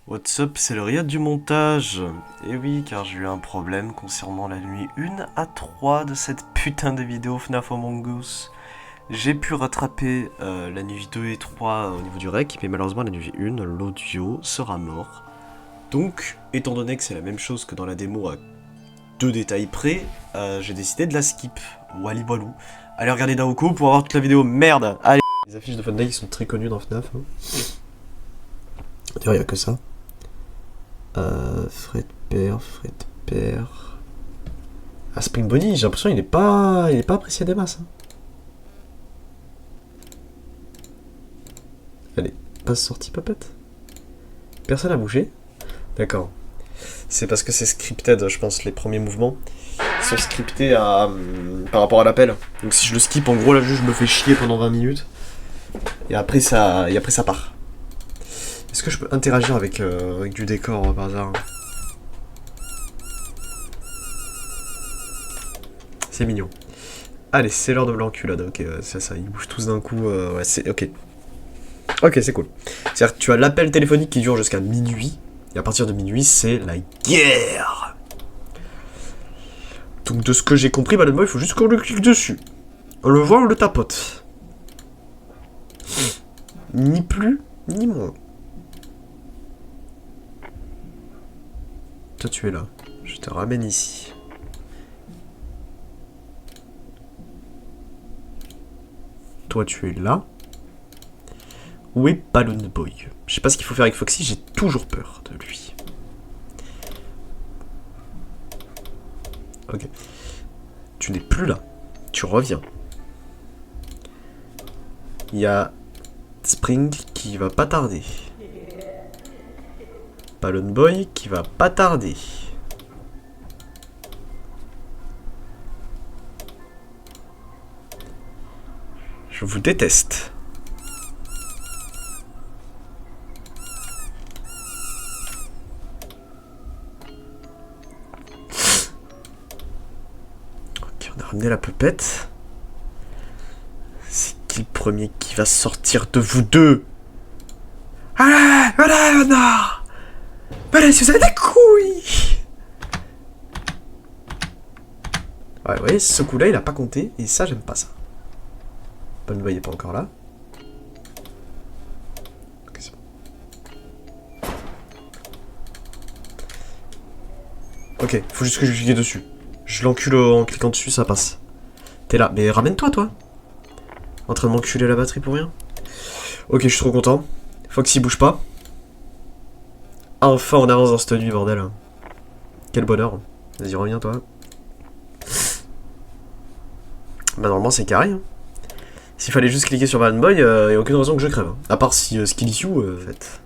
What's up, c'est le Riyad du montage. Et oui, car j'ai eu un problème concernant la nuit 1 à 3 de cette putain de vidéo FNAF Among Us. J'ai pu rattraper la nuit 2 et 3 au niveau du rec, mais malheureusement la nuit 1, l'audio sera mort. Donc, étant donné que c'est la même chose que dans la démo à 2 détails près, j'ai décidé de la skip. Wally Walou. Allez regarder Naoko pour avoir toute la vidéo, merde. Allez. Les affiches de Fun Day sont très connues dans FNAF. Hein. D'ailleurs, il n'y a que ça. Fred Père. Ah, Spring Bonnie, j'ai l'impression qu'il est pas apprécié des masses. Hein. Allez, passe sortie papette. Personne à bouger. D'accord. C'est parce que c'est scripted, je pense, les premiers mouvements. Ils sont scriptés par rapport à l'appel. Donc si je le skip, en gros, là, juste, je me fais chier pendant 20 minutes. Et après, ça part. Est-ce que je peux interagir avec du décor par hasard? C'est mignon. Allez, c'est l'heure de l'enculade. Ok, c'est ça, ils bougent tous d'un coup. Ouais, c'est ok. Ok, c'est cool. C'est-à-dire que tu as l'appel téléphonique qui dure jusqu'à minuit. Et à partir de minuit, c'est la guerre. Donc de ce que j'ai compris, il faut juste qu'on le clique dessus. On le voit, on le tapote. Ni plus, ni moins. Toi, tu es là. Je te ramène ici. Toi, tu es là. Où est Balloon Boy? Je sais pas ce qu'il faut faire avec Foxy, j'ai toujours peur de lui. Ok. Tu n'es plus là. Tu reviens. Il y a Spring qui va pas tarder. Balloon Boy qui va pas tarder. Je vous déteste. Ok, on a ramené la pupette. C'est qui le premier qui va sortir de vous deux? Allez, allez, Anna! Allez, si vous avez des couilles! Ouais, vous voyez, ce coup-là, il a pas compté, et ça, j'aime pas ça. Bonne Boy est pas encore là. Ok, c'est bon. Ok, faut juste que je clique dessus. Je l'encule en cliquant dessus, ça passe. T'es là, mais ramène-toi, toi! En train de m'enculer la batterie pour rien. Ok, je suis trop content. Foxy bouge pas. Enfin, on avance dans cette nuit, bordel. Quel bonheur. Vas-y, reviens, toi. Bah, normalement, c'est carré. Hein. S'il fallait juste cliquer sur Balloon Boy, y a aucune raison que je crève. À part si Skilly You, en fait.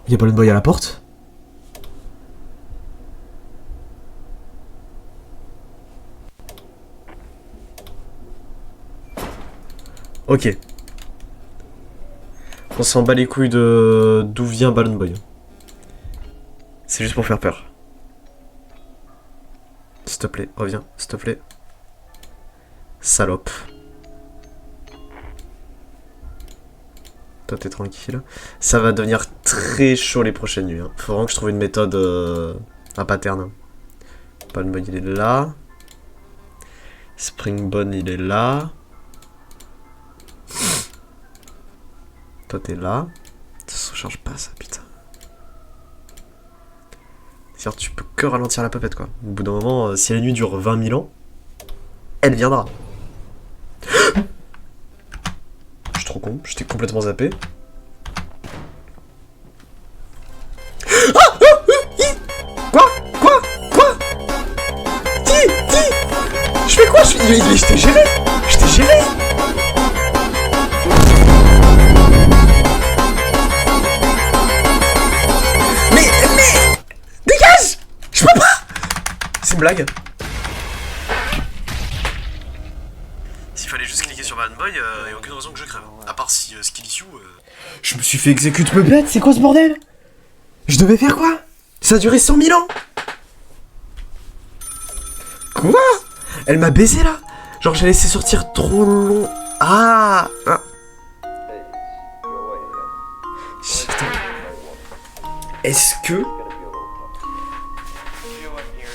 Y'a Balloon Boy à la porte? Ok. On s'en bat les couilles de d'où vient Balloon Boy. C'est juste pour faire peur. S'il te plaît, reviens, s'il te plaît. Salope. Toi, t'es tranquille. Ça va devenir très chaud les prochaines nuits. Hein. Faut vraiment que je trouve une méthode à pattern. Balloon Boy, il est là. Springbone, il est là. Toi, t'es là. Ça se recharge pas, ça, putain. C'est-à-dire, tu peux que ralentir la puppette, quoi. Au bout d'un moment, si la nuit dure 20 000 ans, elle viendra. Je suis trop con, j'étais complètement zappé. Quoi? Dis! Je fais quoi? Je t'ai géré! Je t'ai géré! Mais dégage! Je peux pas! C'est une blague. S'il fallait juste cliquer sur Balloon Boy, y a aucune raison que je crève. À part si Skilly You. Je me suis fait exécuter me bête, c'est quoi ce bordel? Je devais faire quoi? Ça a duré 100 000 ans! Quoi? Elle m'a baisé là? Genre j'ai laissé sortir trop long. Ah! Est-ce que...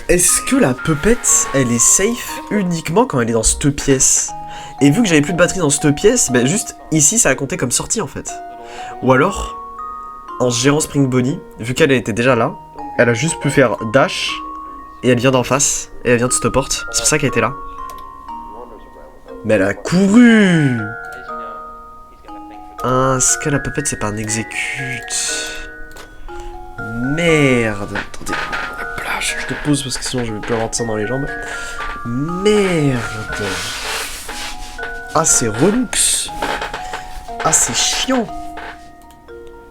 Est-ce que la puppette, elle est safe uniquement quand elle est dans cette pièce? Et vu que j'avais plus de batterie dans cette pièce, bah juste ici ça a compté comme sortie en fait. Ou alors, en gérant Spring Bonnie, vu qu'elle était déjà là, elle a juste pu faire dash, et elle vient d'en face, et elle vient de cette porte. C'est pour ça qu'elle était là. Mais elle a couru! Ah, est-ce que la puppette c'est pas un exécute? Merde! Attendez, hop là, je te pose parce que sinon je vais plus avoir de sang dans les jambes. Merde! Ah, c'est relux! Ah, c'est chiant!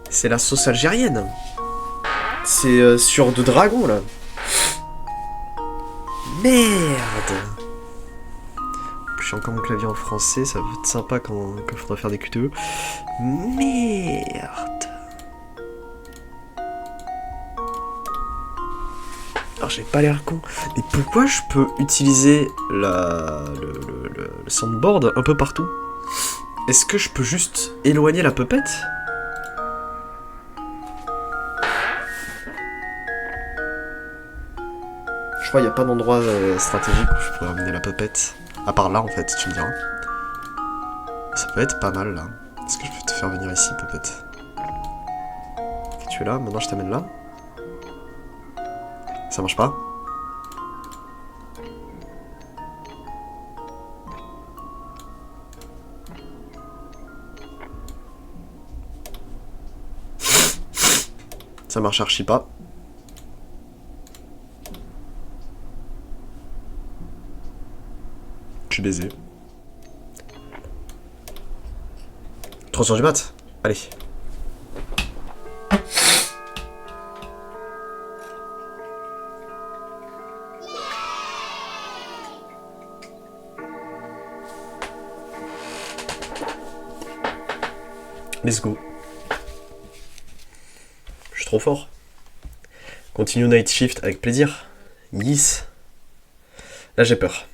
C'est la sauce algérienne! C'est sur de dragon là! Merde! Je suis encore mon clavier en français, ça va être sympa quand il faudra faire des QTE. Merde! Alors j'ai pas l'air con, mais pourquoi je peux utiliser le soundboard un peu partout? Est-ce que je peux juste éloigner la puppette? Je crois qu'il n'y a pas d'endroit stratégique où je pourrais amener la puppette. À part là en fait, tu me diras. Ça peut être pas mal là. Est-ce que je peux te faire venir ici, puppette? Ok, tu es là, maintenant je t'amène là. Ça marche pas? Ça marche archi pas. Je suis baisé. 3h du mat. Allez. Let's go. Je suis trop fort. Continue night shift avec plaisir. Yes. Là j'ai peur.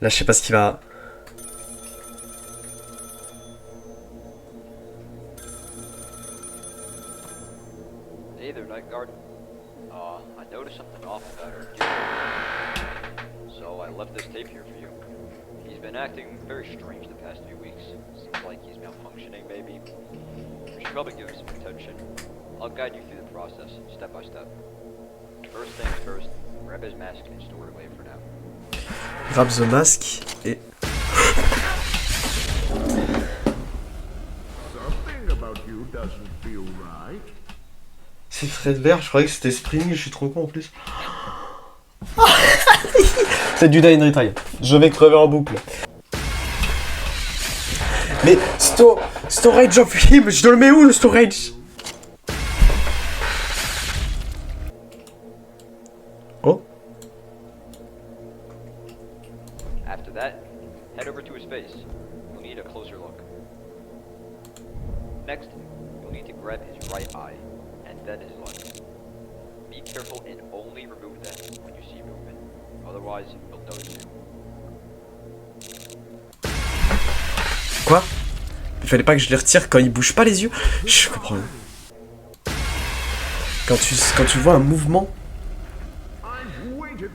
Là je sais pas ce qui va... Hey there, Night Guard. I noticed something off about her. So I left this tape here for you. He's been acting very strange the past few weeks. Seems like he's malfunctioning, maybe. We should probably give him some attention. I'll guide you through the process, step by step. First things first, grab his mask and store it away for now. Grab the mask et... Something about you doesn't feel right. C'est Fredbear, je croyais que c'était Spring, je suis trop con en plus. C'est du Die and Retry. Je vais crever en boucle. Mais storage of him, je le mets où le storage? Oh. After that, head over to his face. You'll need a closer look. Next, you'll need to grab his right eye, and then his left. Be careful and only remove them when you see movement. Otherwise, you'll notice it. Quoi? Il fallait pas que je les retire quand ils bougent pas les yeux? Je comprends. Quand tu vois un mouvement...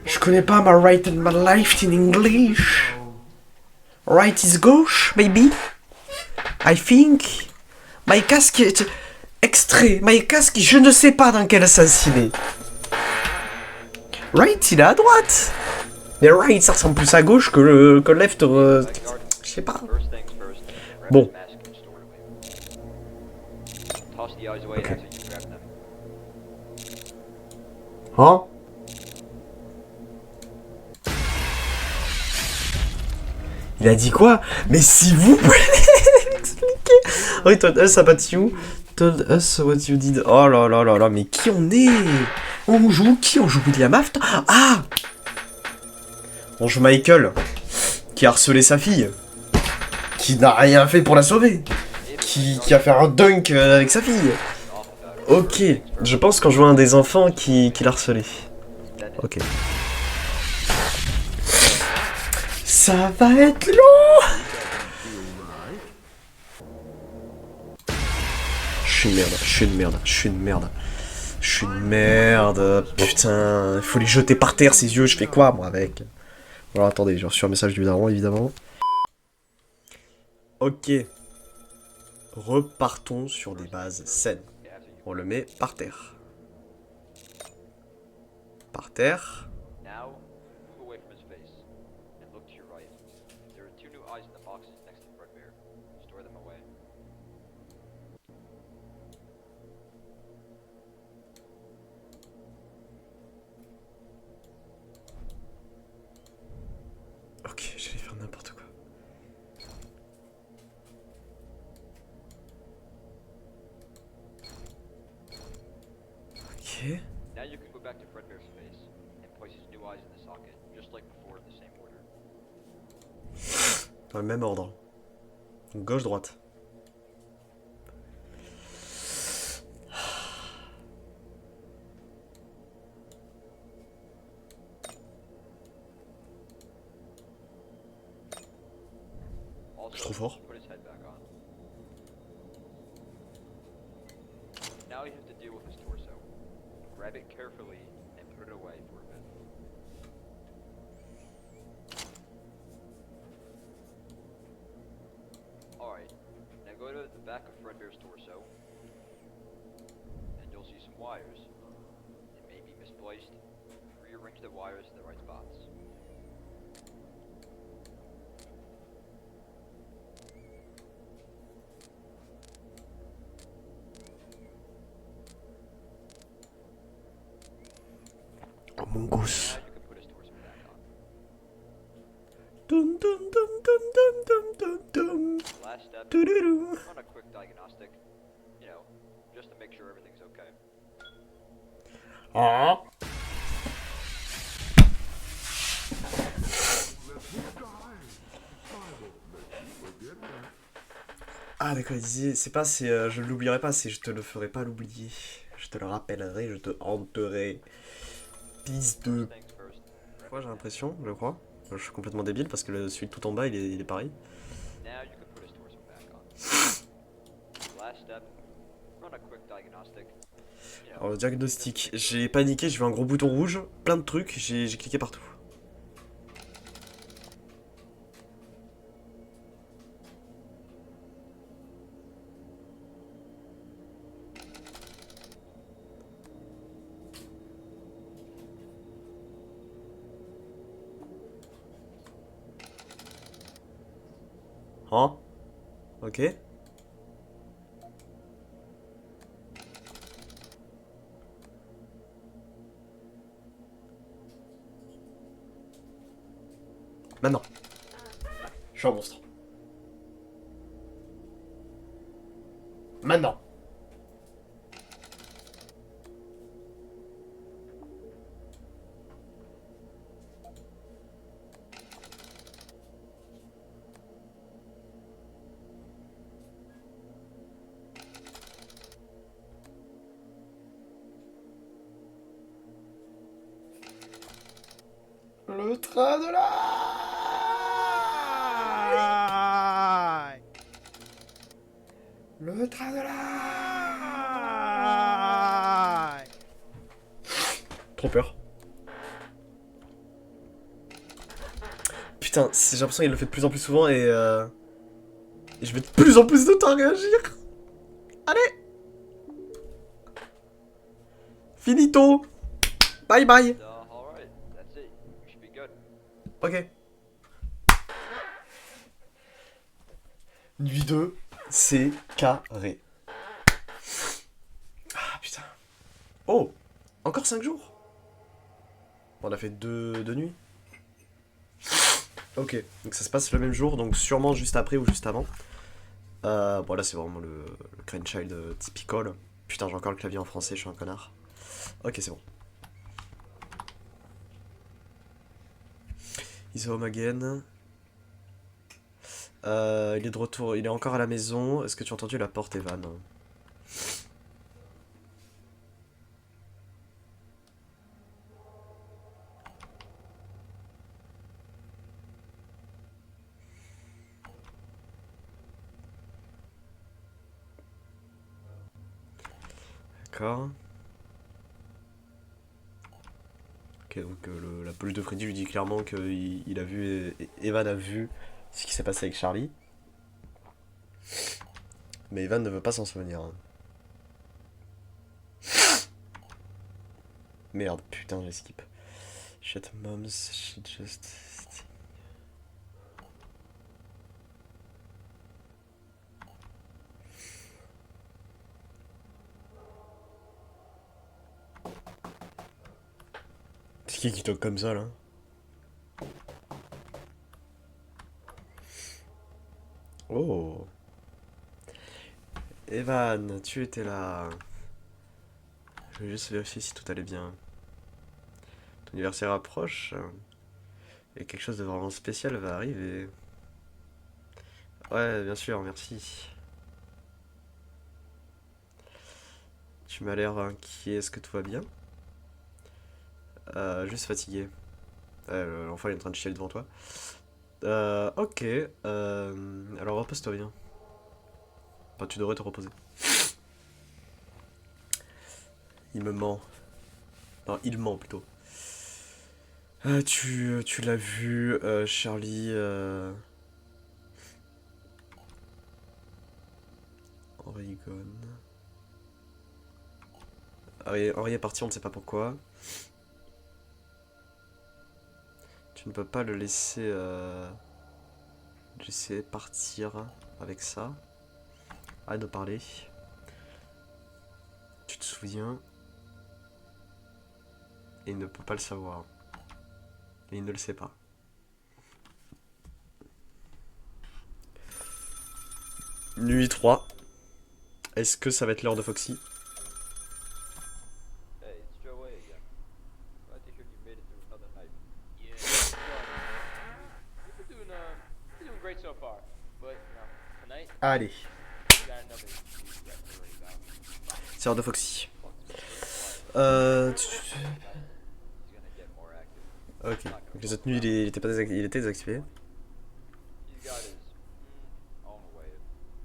Je connais pas my right and my left in English. Right is gauche, maybe? I think... My casque est... Extrait. My casque, je ne sais pas dans quel sens il est. Right, il est à droite. Mais right, ça ressemble plus à gauche que le left... Je sais pas. Bon. Okay. Hein? Il a dit quoi? Mais s'il vous plaît, m'expliquer. Oh, he told us about you. Told us what you did. Oh là là là là, mais qui on est? On joue qui? On joue William Afton? Ah! On joue Michael, qui a harcelé sa fille, qui n'a rien fait pour la sauver, qui a fait un dunk avec sa fille. Ok, je pense qu'on joue un des enfants qui l'a harcelé. Ok. Ça va être long. suis une merde, je suis une merde, je suis une merde. Je suis une merde. Putain, il faut les jeter par terre ces yeux, je fais quoi moi avec? Alors attendez, j'ai reçu un message du daron évidemment. Ok. Repartons sur des bases saines. On le met par terre. Par terre. Now, move away from his face and look to your right. There are 2 new eyes in the boxes next to Fredbear. Store them away. Ok, j'allais faire n'importe quoi. Ok. Now you can go back to Fredbear's face and place his new eyes in the socket, just like before in the same order. Dans le même ordre. Donc gauche-droite. Je suis trop fort. Put his head back on. Now you have to deal with his torso. Grab it carefully and put it away for a bit. Alright, now go to the back of Fredbear's torso, and you'll see some wires. They may be misplaced. Rearrange the wires to the right spots. Oh mon gosse. Now you can put his torso back on. Dum dum dum dum dum dum dum dum. Last step, Doo-doo-doo. run a quick diagnostic. You know, just to make sure everything's okay. Ah. Ah d'accord, il disait, c'est pas c'est je ne l'oublierai pas, c'est je te le ferai pas l'oublier. Je te le rappellerai, je te hanterai. Piste de... First things first. Moi j'ai l'impression, je crois. Je suis complètement débile parce que celui tout en bas il est pareil. Now you can put his torso back on. Last step, run a quick diagnostic. You know, Alors le diagnostic, j'ai paniqué, j'ai vu un gros bouton rouge, plein de trucs, j'ai cliqué partout. Hein? Ok. Maintenant. Je suis un monstre. Maintenant. Le train de la... Le train de la... Trop peur. Putain, j'ai l'impression qu'il le fait de plus en plus souvent et je mets de plus en plus de temps à réagir. Allez. Finito. Bye bye. alright, that's it. You should be good. Ok. Nuit 2, c'est carré. Ah putain. Oh, encore 5 jours. On a fait deux nuits. Ok, donc ça se passe le même jour, donc sûrement juste après ou juste avant. Bon là c'est vraiment le Crane Child typical. Putain j'ai encore le clavier en français, je suis un connard. Ok c'est bon. He's home again. Il est de retour, il est encore à la maison. Est-ce que tu as entendu la porte, Evan? D'accord. Ok, donc la police de Freddy lui dit clairement qu'il a vu, Evan a vu ce qui s'est passé avec Charlie. Mais Evan ne veut pas s'en souvenir. Hein. Merde, putain, j'ai skip. Shit, moms, she just... C'est qui toque comme ça, là? Oh. Evan, tu étais là. Je vais juste vérifier si tout allait bien. Ton anniversaire approche. Et quelque chose de vraiment spécial va arriver. Ouais, bien sûr, merci. Tu m'as l'air inquiet, est-ce que tout va bien? Juste fatigué. L'enfant il est en train de chialer devant toi. Ok. Alors repose-toi bien. Enfin, tu devrais te reposer. Il me ment. Non, il ment plutôt. Tu l'as vu, Charlie. Oregon. Henri est parti, on ne sait pas pourquoi. Tu ne peux pas le laisser partir avec ça. Arrête de parler. Tu te souviens. Et il ne peut pas le savoir. Et il ne le sait pas. Nuit 3. Est-ce que ça va être l'heure de Foxy? Hey, it's Joe A again. Glad to hear you made it through another night. Yeah, you've been doing great so far. But, tonight, Allez. we got another huge threat to worry about. C'est l'heure de Foxy. He's gonna get more active. Ok. Donc les autres nuits, il était désactivé. He's got his own way of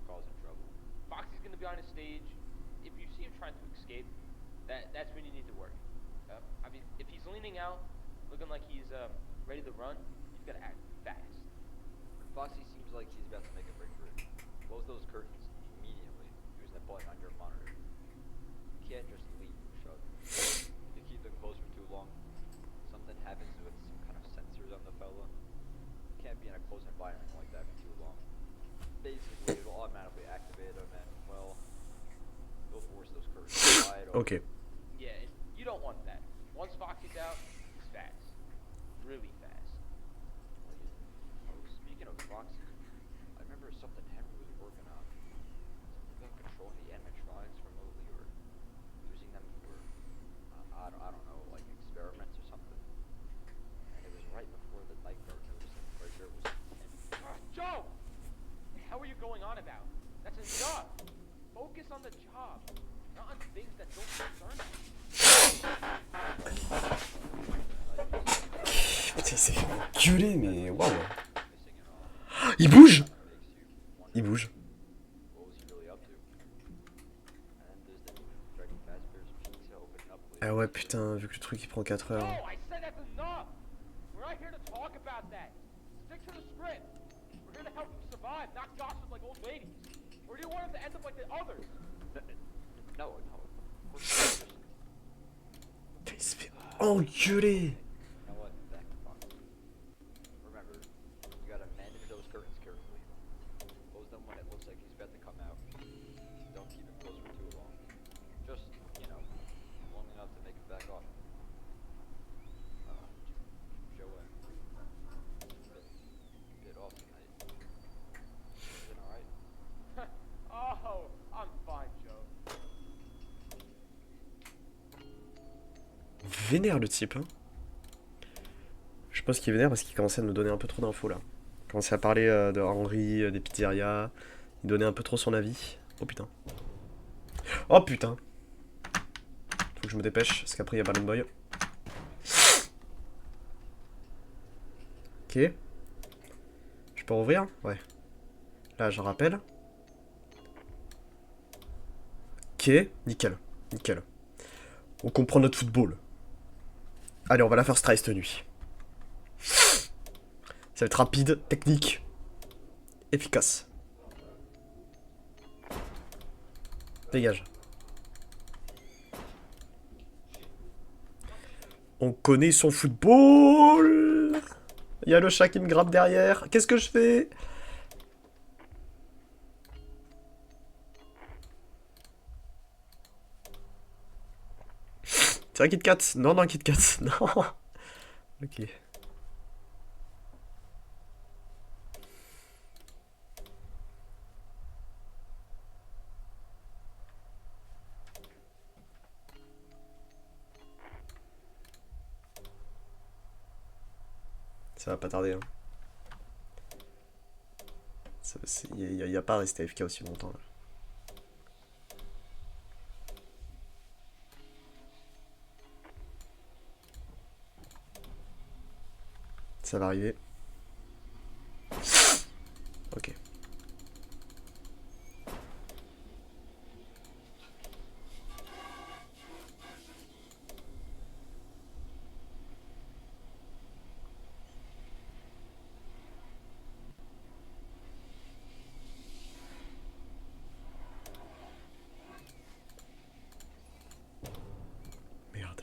causing trouble. Foxy's gonna be on his stage. If you see him trying to escape, that's when you need to worry. I mean, if he's leaning out, looking like he's ready to run, you've got to act fast. Foxy seems like he's about to make a breakthrough. Close those curtains immediately using the button on your monitor. You can't just leave them shut. If you keep them closed for too long, something happens with some kind of sensors on the fella. You can't be in a closed environment like that for too long. Basically, it'll automatically activate them and, well, it'll force those curtains wide open. Ok. Yeah, and you don't want that. Once Foxy's out, it's fast. Really fast. Speaking of Foxy, I remember something Henry was working on. Something about controlling the animatronics remotely or using them for, I don't know, like experiments or something. And it was right before the night guard noticed that Fraser was in. Joe! What the hell are you going on about? That's enough! Focus on the job, not on things that don't concern you. Putain, il s'est fait enculer, mais waouh. Missing it all. Il bouge! Makes you wonder Il bouge. what was he really up to. And then there's the new Freddy Fazbear's Pizza opening up later. Ah ouais, putain, vu que le truc il prend 4 heures. No, I said that's enough! We're not here to talk about that. Stick to the script. We're here to help you survive, not gossip like old ladies. Or do you want us to end up like the others? No. Of course not. Il se fait enculer! You know what? Back to Fox. Remember, you gotta manage those curtains carefully. Close them when it looks like he's about to come out. Don't keep it closed for too long. Just, long enough to make it back off. Joanne. Bit off tonight. Everything alright? Oh, I'm fine, Joe. Vénère le type, hein. Je pense qu'il est vénère parce qu'il commençait à nous donner un peu trop d'infos là. Il commençait à parler de Henry, des pizzerias. Il donnait un peu trop son avis. Oh putain. Oh putain. Faut que je me dépêche parce qu'après il y a Balloon Boy. Ok. Je peux rouvrir? Ouais. Là je rappelle. Ok, nickel. Nickel. On comprend notre football. Allez, on va la faire try cette nuit. Ça va être rapide, technique, efficace. Dégage. On connaît son football. Il y a le chat qui me grappe derrière. Qu'est-ce que je fais? C'est un Kit Kat? Non, non, Kit Kat. Non. Ok. Ça va pas tarder. Hein. Il y a pas à rester AFK aussi longtemps. Là. Ça va arriver. Ok. Merde.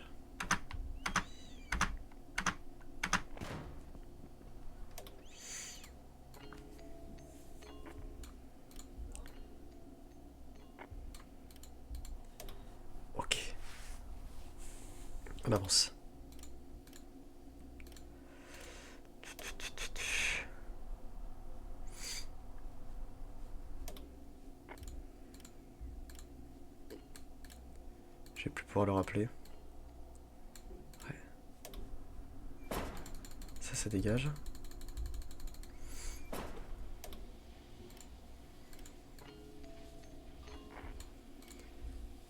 Ok. On avance. Je vais plus pouvoir le rappeler. Ouais. Ça dégage.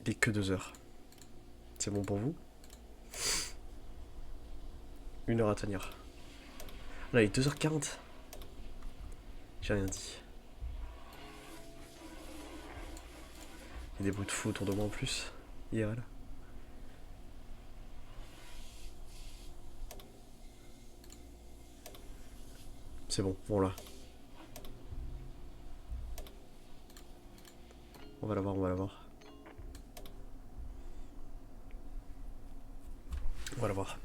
Il est que 2 heures. C'est bon pour vous? 1 heure à tenir. Là, il est 2h40. J'ai rien dit. Il y a des bruits de fou autour de moi en plus. IRL. C'est bon, bon là. On va l'avoir, on va l'avoir. On va l'avoir.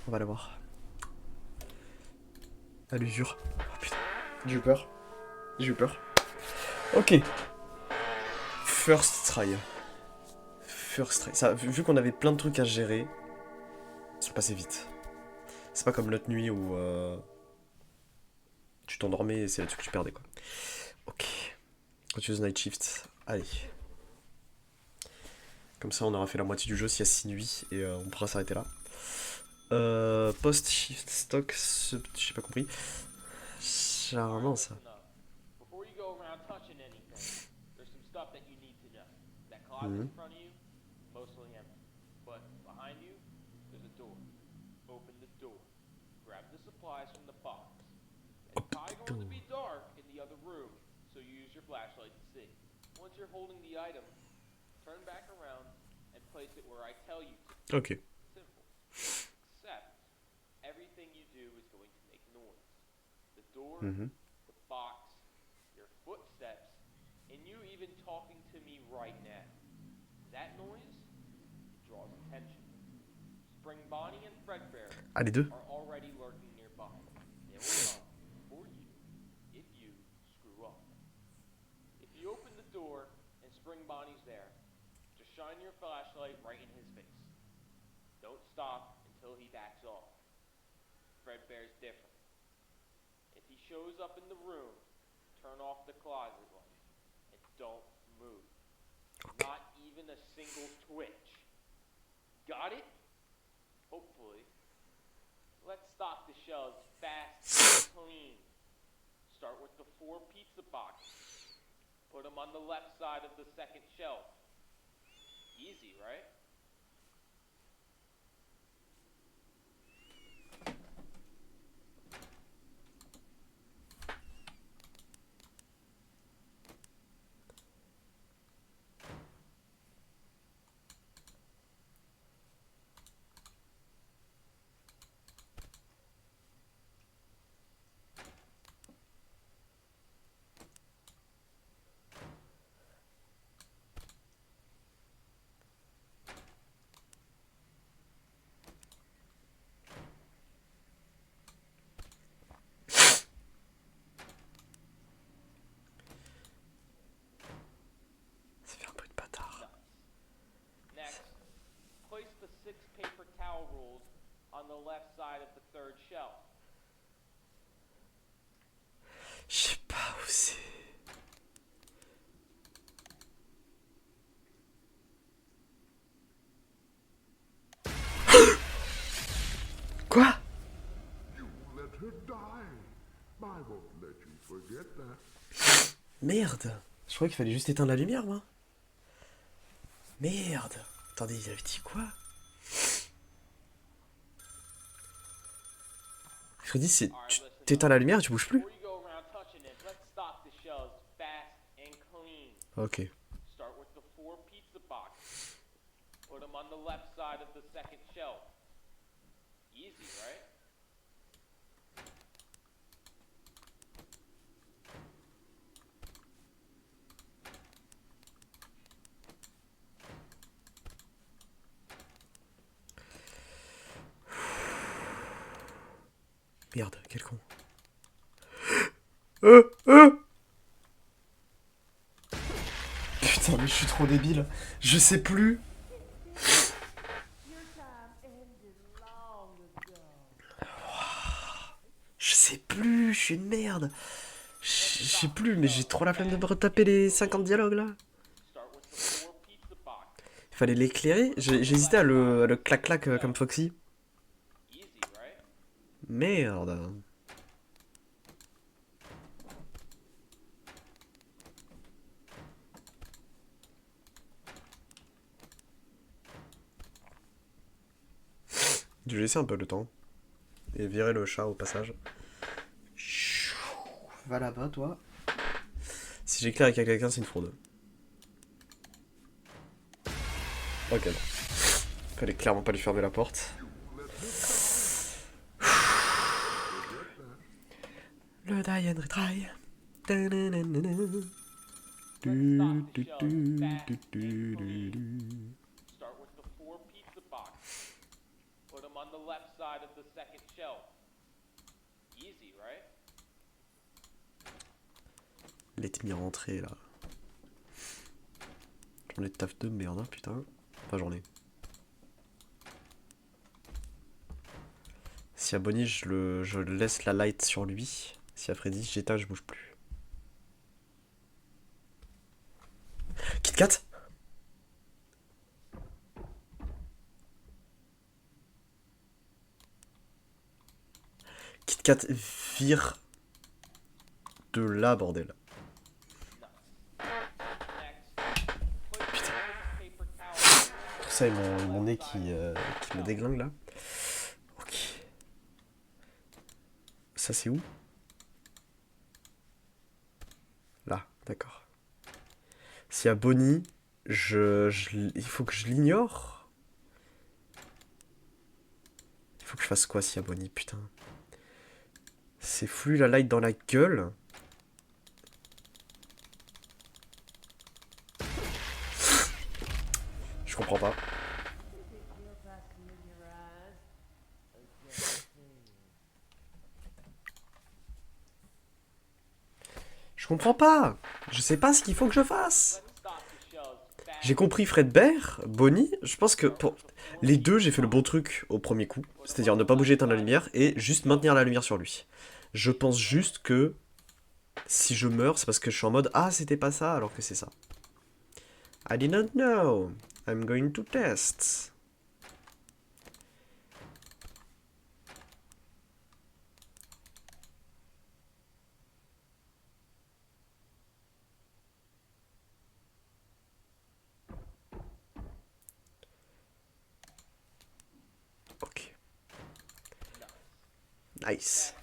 On va l'avoir. À l'usure. Oh putain. J'ai eu peur. J'ai eu peur. Ok. First try. First try. Ça, vu qu'on avait plein de trucs à gérer, c'est passé vite. C'est pas comme l'autre nuit où tu t'endormais et c'est là-dessus que tu perdais quoi. Ok. Continuous Night Shift. Allez. Comme ça on aura fait la moitié du jeu s'il y a 6 nuits et on pourra s'arrêter là. Post shift stock, j'ai pas compris. Charmant ça. Before you go around touching anything, there's some stuff that you need to know. That closet in front of you, mostly empty. But behind you, there's a door. Open the door. Grab the supplies from the box. It's probably going to be dark in the other room, so you use your flashlight to see. Once you're holding the item, turn back around and place it where I tell you to. Ok. Simple. Except, everything you do is going to make noise. The door, the box, your footsteps, and you even talking to me right now. That noise draws attention. Spring Bonnie and Fredbear Ah, les deux? are already lurking nearby. They will come for you if you screw up. If you open the door and Spring Bonnie's there, just shine your flashlight right in his face. Don't stop until he backs off. Fredbear's different. If he shows up in the room, turn off the closet light and don't move. Okay. Not even a single twitch. Got it? Hopefully. Let's stock the shelves fast and clean. Start with the 4 pizza boxes. Put them on the left side of the second shelf. Easy, right? on the left side of the third shelf. Je sais pas où c'est. Quoi? You let her die. I won't let you forget that. Merde. Je croyais qu'il fallait juste éteindre la lumière, moi. Merde. Attendez, il avait dit quoi? Freddy, c'est... Tu t'éteins la lumière et tu bouges plus? Before you go around touching it, let's stock the shelves fast and clean. Ok. Start with the 4 pizza boxes. Put them on the left side of the second shelf. Easy, right? Merde, quel con. Putain, mais je suis trop débile. Je sais plus. Je sais plus, je suis une merde. Je sais plus, mais j'ai trop la flemme de me retaper les 50 dialogues là. Start with the 4 pizza boxes. Il fallait l'éclairer. J'hésitais à le clac-clac comme Foxy. Easy, right? Merde. Je vais laisser un peu le temps. Et virer le chat au passage. Va là-bas, toi. Si j'éclaire avec quelqu'un, c'est une fraude. Ok, bon. Fallait clairement pas lui fermer la porte. Le die and retry. Start with the 4 pizza boxes. Put them on the left side of the second shelf. Easy, right? Let-me rentrer là. J'en ai de taf de merde, hein, putain. Enfin, j'en ai. Si à Bonnie, je laisse la light sur lui. Si à Freddy, j'éteins, je bouge plus. Kit Kat? Kit Kat vire de là, bordel. Putain. Paper towel. Tout ça et mon nez qui me déglingue là. Ok. Ça c'est où? Là, d'accord. S'il y a Bonnie, il faut que je l'ignore. Il faut que je fasse quoi s'il y a Bonnie, putain. C'est flou la light dans la gueule. Je comprends pas. Je comprends pas. Je sais pas ce qu'il faut que je fasse. Let's stock the shelves fast. J'ai compris Fredbear, Bonnie. Je pense que pour les deux, j'ai fait le bon truc au premier coup. C'est-à-dire ne pas bouger, éteindre la lumière et juste maintenir la lumière sur lui. Je pense juste que si je meurs, c'est parce que je suis en mode ah, c'était pas ça alors que c'est ça. I did not know. I'm going to test. Ok. Nice.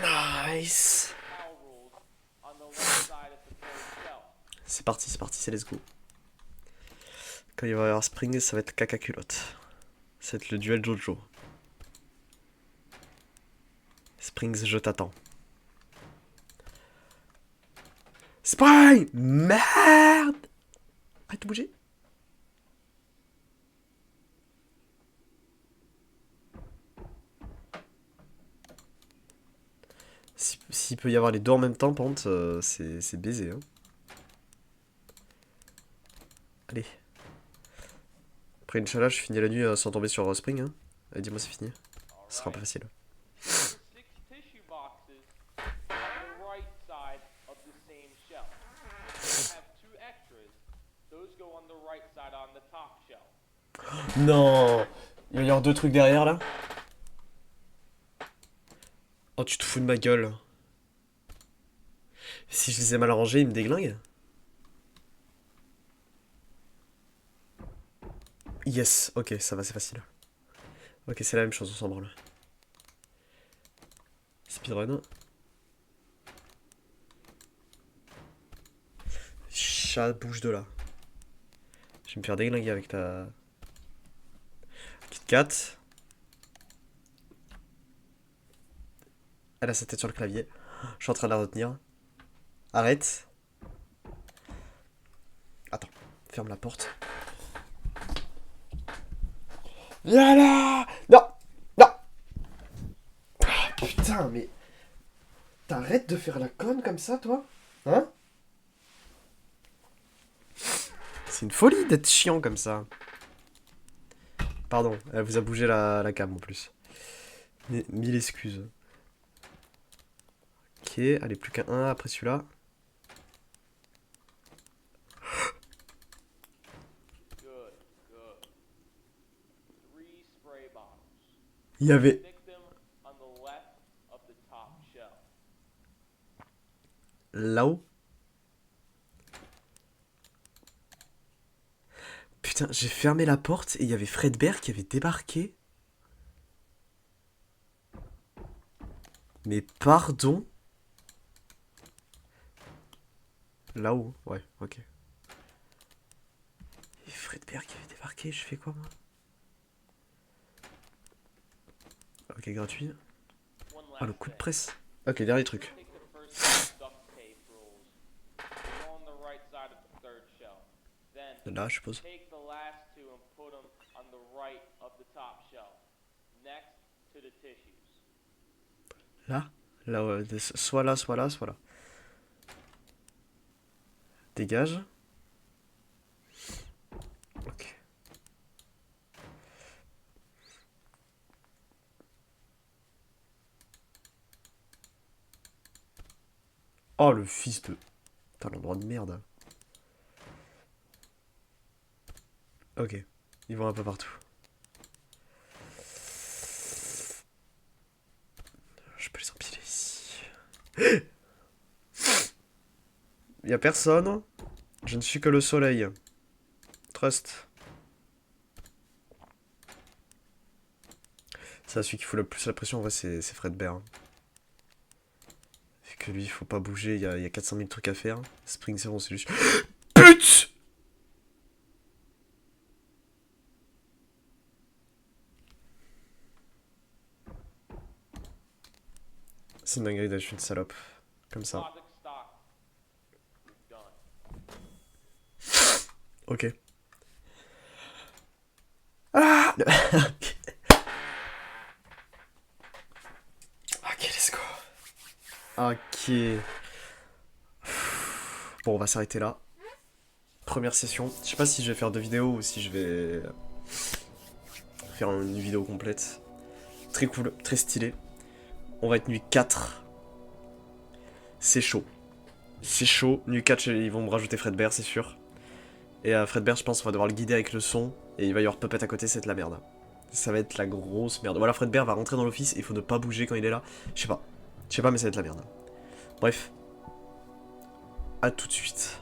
Nice. Towel rolls on the left side of the third shelf. C'est parti, c'est let's go. Quand il va y avoir Spring, ça va être caca culotte. Ça va être le duel Jojo. Springs, je t'attends. Spring! Merde! Arrête de bouger. S'il peut y avoir les deux en même temps, par contre, c'est baisé. Hein. Allez. Après, Inch'Allah, je finis la nuit sans tomber sur Spring. Hein. Dis-moi c'est fini. Ce sera pas facile. 6 tissue boxes on the right side of the same shelf. You have 2 extras. Those go on the right side on the top shelf. Non. Il va y avoir 2 trucs derrière là. Oh, tu te fous de ma gueule. Si je les ai mal rangés, ils me déglinguent. Yes, ok, ça va, c'est facile. Ok, c'est la même chose, on s'en branle. Speedrun. Chat, bouge de là. Je vais me faire déglinguer avec ta... Kit Kat. Elle a sa tête sur le clavier. Je suis en train de la retenir. Arrête. Attends, ferme la porte. Viens là! Non! Non! Ah, putain, mais... T'arrêtes de faire la conne comme ça, toi? Hein? C'est une folie d'être chiant comme ça. Pardon, elle vous a bougé la cam en plus. Mais, 1000 excuses. Ok, allez, plus qu'un 1 après celui-là. Good, good. 3 spray bottles. Il y avait... Stick them on the left of the top shelf. Là-haut. Putain, j'ai fermé la porte et il y avait Fredbear qui avait débarqué. Mais pardon? Là-haut, ouais, ok. Et Fredbear qui avait débarqué, je fais quoi moi? Ok, gratuit. One Ah, le last coup de thing. presse. Ok, dernier truc. Take the first 2 duct tape rolls. Go on the right side of the third shelf. Then Là, je suppose. take the last 2 and put them on the right of the top shelf, next to the tissues. Là? Là, ouais, soit là, soit là, soit là. Dégage. Ok. Oh, le fils de... Putain, l'endroit de merde. Ok. Ils vont un peu partout. Je peux les empiler ici. Y'a personne. Je ne suis que le soleil. Trust. C'est celui qui fout le plus la pression, en vrai, c'est Fredbear. Vu que lui, il faut pas bouger, il y a 400 000 trucs à faire. Spring Zero, c'est juste... PUTE! C'est une dinguerie d'être une salope. Comme ça. Logic stock. You're done. Ok. Ah! Ok, let's go. Ok. Bon, on va s'arrêter là. Première session. Je sais pas si je vais faire 2 vidéos ou si je vais faire une vidéo complète. Très cool, très stylé. On va être nuit 4. C'est chaud. C'est chaud. Nuit 4, ils vont me rajouter Fredbear, c'est sûr. Et Fredbear, je pense qu'on va devoir le guider avec le son. Et il va y avoir Puppet à côté, c'est de la merde. Ça va être la grosse merde. Voilà, Fredbear va rentrer dans l'office et il faut ne pas bouger quand il est là. Je sais pas. Je sais pas, mais ça va être la merde. Bref. À tout de suite.